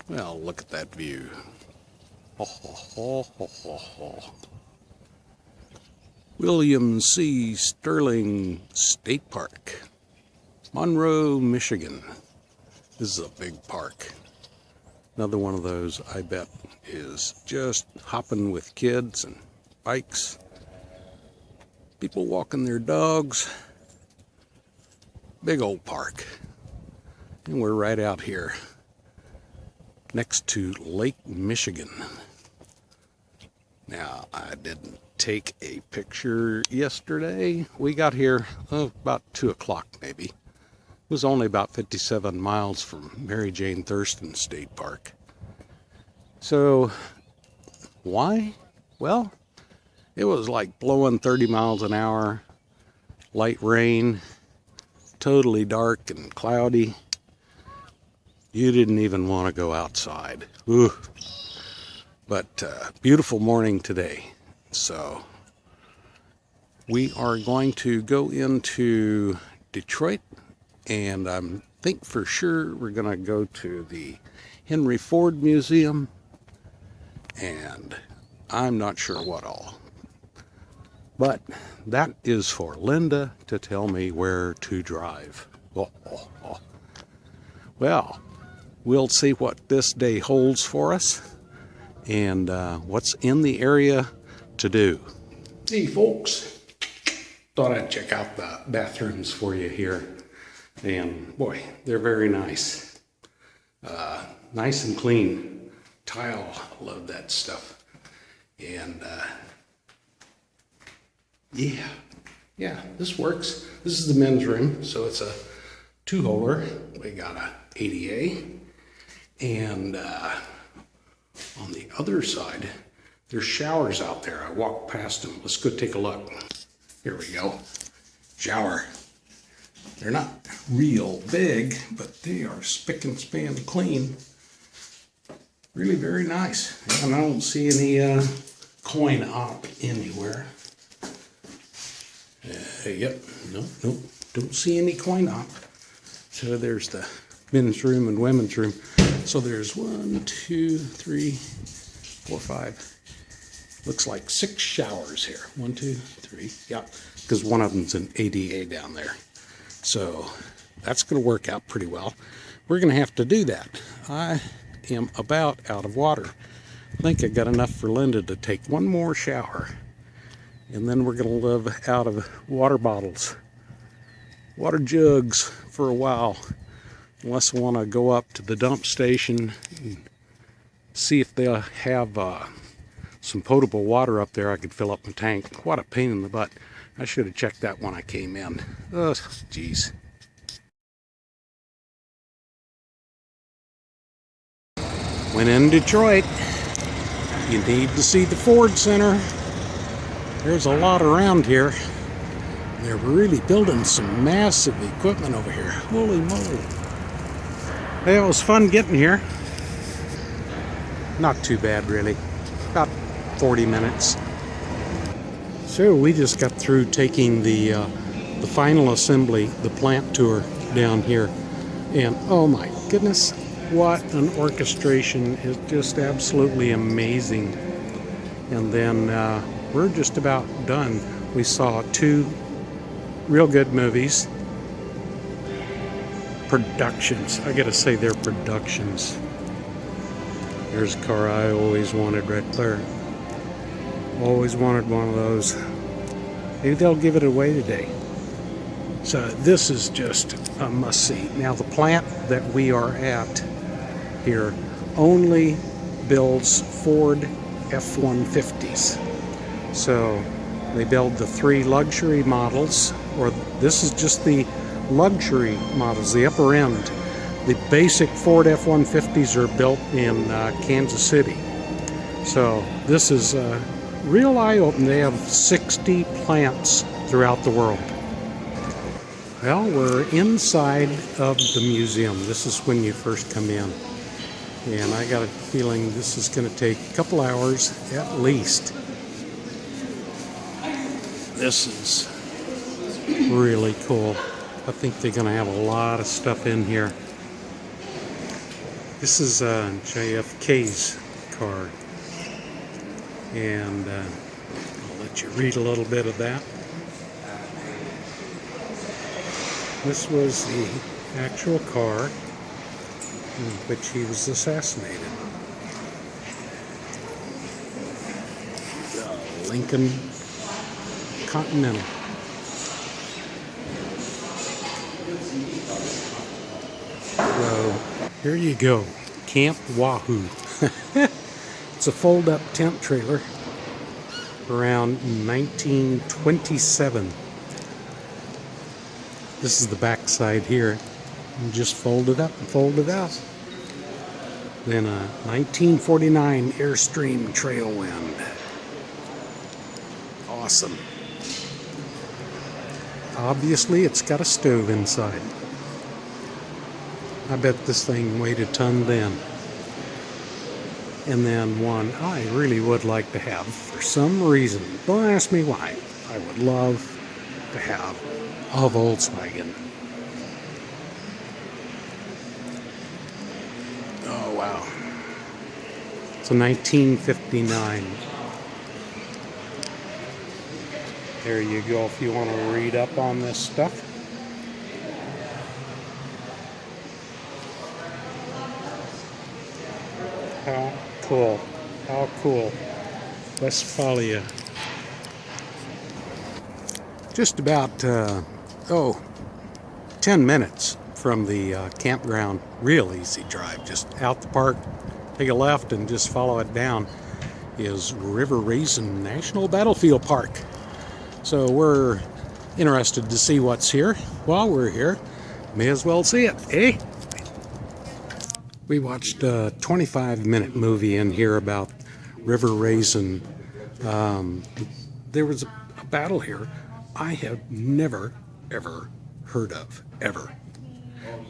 Well, look at that view. Ho, ho, ho, ho, ho, ho. William C. Sterling State Park, Monroe, Michigan. This is a big park. Another one of those, I bet, is just hopping with kids and bikes. People walking their dogs. Big old park. And we're right out here next to Lake Michigan. Now, I didn't take a picture yesterday. We got here about 2 o'clock maybe. It was only about 57 miles from Mary Jane Thurston State Park. So, why? Well, it was like blowing 30 miles an hour, light rain, totally dark and cloudy. You didn't even want to go outside. Ooh. But beautiful morning today. So we are going to go into Detroit, and I think for sure we're going to go to the Henry Ford Museum, and I'm not sure what all. But that is for Linda to tell me where to drive. Well, we'll see what this day holds for us and what's in the area to do. Hey folks, thought I'd check out the bathrooms for you here. And boy, they're very nice. Nice and clean. Tile, love that stuff. And yeah, this works. This is the men's room, so it's a 2-holer. We got a ADA, and on the other side, there's showers out there. I walked past them. Let's go take a look. Here we go. Shower. They're not real big, but they are spick and span clean. Really very nice. And I don't see any coin op anywhere. Yep, nope, don't see any coin op. So there's the men's room and women's room. So there's 1, 2, 3, 4, 5. Looks like 6 showers here. 1, 2, 3. Yeah, because one of them's an ADA down there. So that's going to work out pretty well. We're going to have to do that. I am about out of water. I think I got enough for Linda to take one more shower. And then we're going to live out of water bottles, water jugs for a while. Unless I want to go up to the dump station and see if they'll have some potable water up there I could fill up my tank. What a pain in the butt. I should have checked that when I came in. Oh, geez. When in Detroit, you need to see the Ford Center. There's a lot around here. They're really building some massive equipment over here. Holy moly. Hey, it was fun getting here. Not too bad, really. About 40 minutes. So we just got through taking the final assembly, the plant tour down here. And oh my goodness, what an orchestration. It's just absolutely amazing. And then we're just about done. We saw 2 real good movies. Productions. I gotta say they're productions. There's a car I always wanted right there. Always wanted one of those. Maybe they'll give it away today. So this is just a must-see. Now the plant that we are at here only builds Ford F-150s. So they build the 3 luxury models, or this is just the luxury models, the upper end. The basic Ford F-150s are built in Kansas City. So this is real eye-opening. They have 60 plants throughout the world. Well, we're inside of the museum. This is when you first come in. And I got a feeling this is going to take a couple hours at least. This is really cool. I think they're going to have a lot of stuff in here. This is JFK's car, and I'll let you read a little bit of that. This was the actual car in which he was assassinated. The Lincoln Continental. So here you go, Camp Wahoo. It's a fold-up tent trailer around 1927. This is the back side here. And just fold it up and fold it out. Then a 1949 Airstream Trailwind. Awesome. Obviously, it's got a stove inside. I bet this thing weighed a ton then. And then one I really would like to have for some reason. Don't ask me why. I would love to have a Volkswagen. Oh wow. It's a 1959. There you go if you want to read up on this stuff. How cool. How cool. Westphalia. Just about 10 minutes from the campground. Real easy drive. Just out the park, take a left and just follow it down is Raisin National Battlefield Park. So we're interested to see what's here. While we're here, may as well see it, eh? We watched a 25-minute movie in here about Raisin. There was a battle here I have never, ever heard of, ever.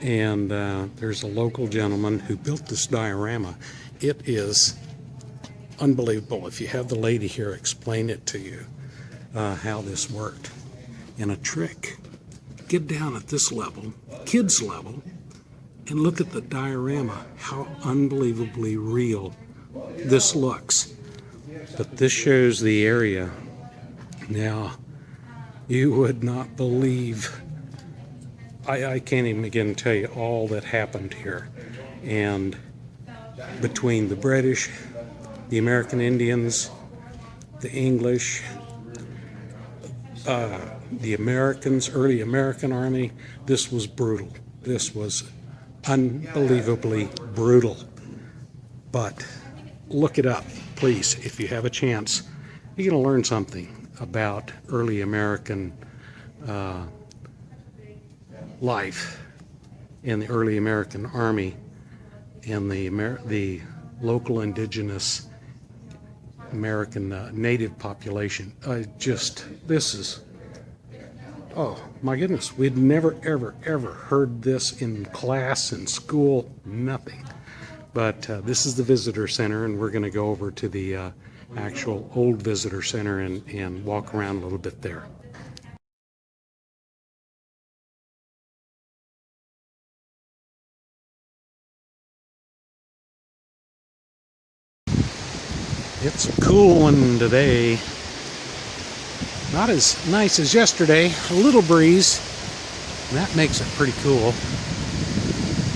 And there's a local gentleman who built this diorama. It is unbelievable. If you have the lady here explain it to you, how this worked. And a trick. Get down at this level, kids level, and look at the diorama, how unbelievably real this looks. But this shows the area. Now, you would not believe, I can't even begin to tell you all that happened here. And between the British, the American Indians, the English, the Americans, early American Army, this was brutal. This was unbelievably brutal. But look it up, please, if you have a chance. You're going to learn something about early American life in the early American Army and the local indigenous American native population. This is, oh my goodness, we'd never ever heard this in class, in school, nothing. But this is the visitor center, and we're going to go over to the actual old visitor center and walk around a little bit there. It's a cool one today. Not as nice as yesterday. A little breeze. That makes it pretty cool.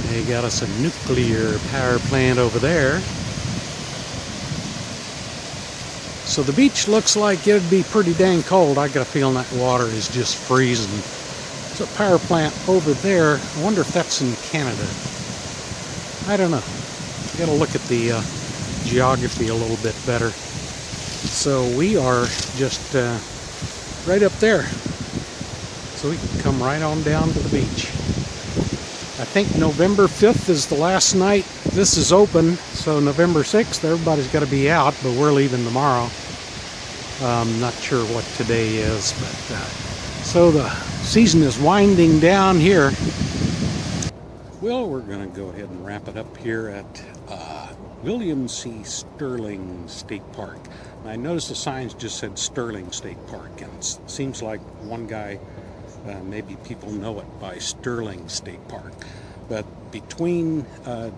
They got us a nuclear power plant over there. So the beach looks like it'd be pretty dang cold. I got a feeling that water is just freezing. There's a power plant over there. I wonder if that's in Canada. I don't know. Got to look at the geography a little bit better. So we are just right up there. So we can come right on down to the beach. I think November 5th is the last night this is open. So November 6th, everybody's got to be out, but we're leaving tomorrow. Not sure what today is, but so the season is winding down here. Well, we're going to go ahead and wrap it up here at William C. Sterling State Park. And I noticed the signs just said Sterling State Park, and it seems like one guy, maybe people know it by Sterling State Park. But between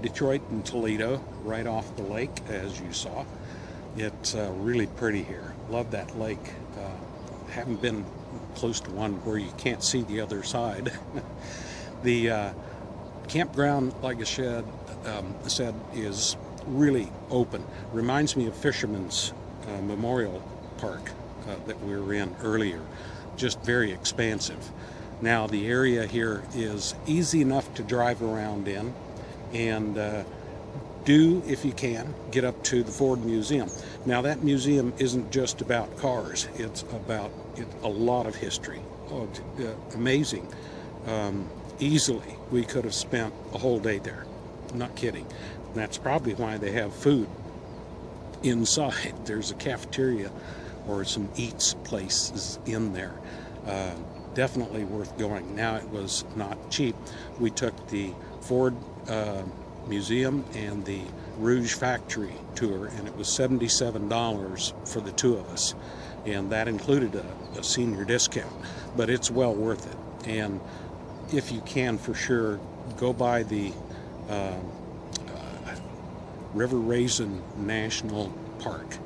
Detroit and Toledo, right off the lake, as you saw, it's really pretty here. Love that lake. Haven't been close to one where you can't see the other side. The campground, like I said, is really open. Reminds me of Fisherman's Memorial Park that we were in earlier. Just very expansive. Now the area here is easy enough to drive around in, and do, if you can, get up to the Ford Museum. Now that museum isn't just about cars, it's about a lot of history. Oh, amazing. Easily we could have spent a whole day there. I'm not kidding. And that's probably why they have food inside. There's a cafeteria or some eats places in there. Definitely worth going. Now, it was not cheap. We took the Ford Museum and the Rouge Factory tour, and it was $77 for the two of us, and that included a senior discount, but it's well worth it. And if you can, for sure, go by the River Raisin National Park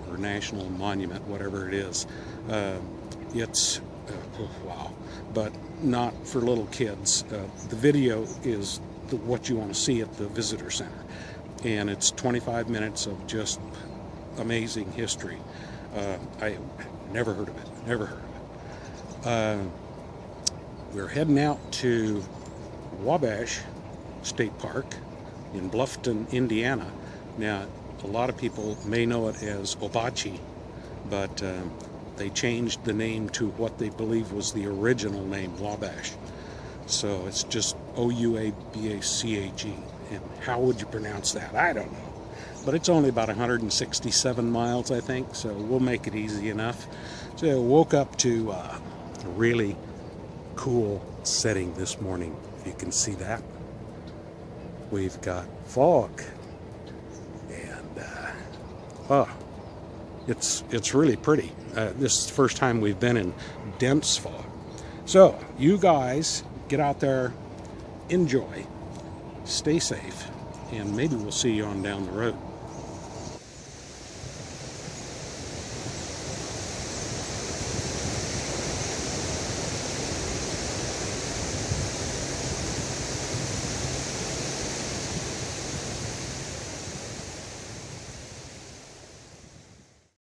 or National Monument, whatever it is. It's wow, but not for little kids. The video is what you want to see at the visitor center, and it's 25 minutes of just amazing history. I never heard of it. We're heading out to Wabash State Park in Bluffton, Indiana. Now, a lot of people may know it as Obachi, but they changed the name to what they believe was the original name, Wabash. So it's just O-U-A-B-A-C-H-E. And how would you pronounce that? I don't know. But it's only about 167 miles, I think, so we'll make it easy enough. So I woke up to a really cool setting this morning, if you can see that. We've got fog, and it's really pretty. This is the first time we've been in dense fog. So you guys get out there, enjoy, stay safe, and maybe we'll see you on down the road.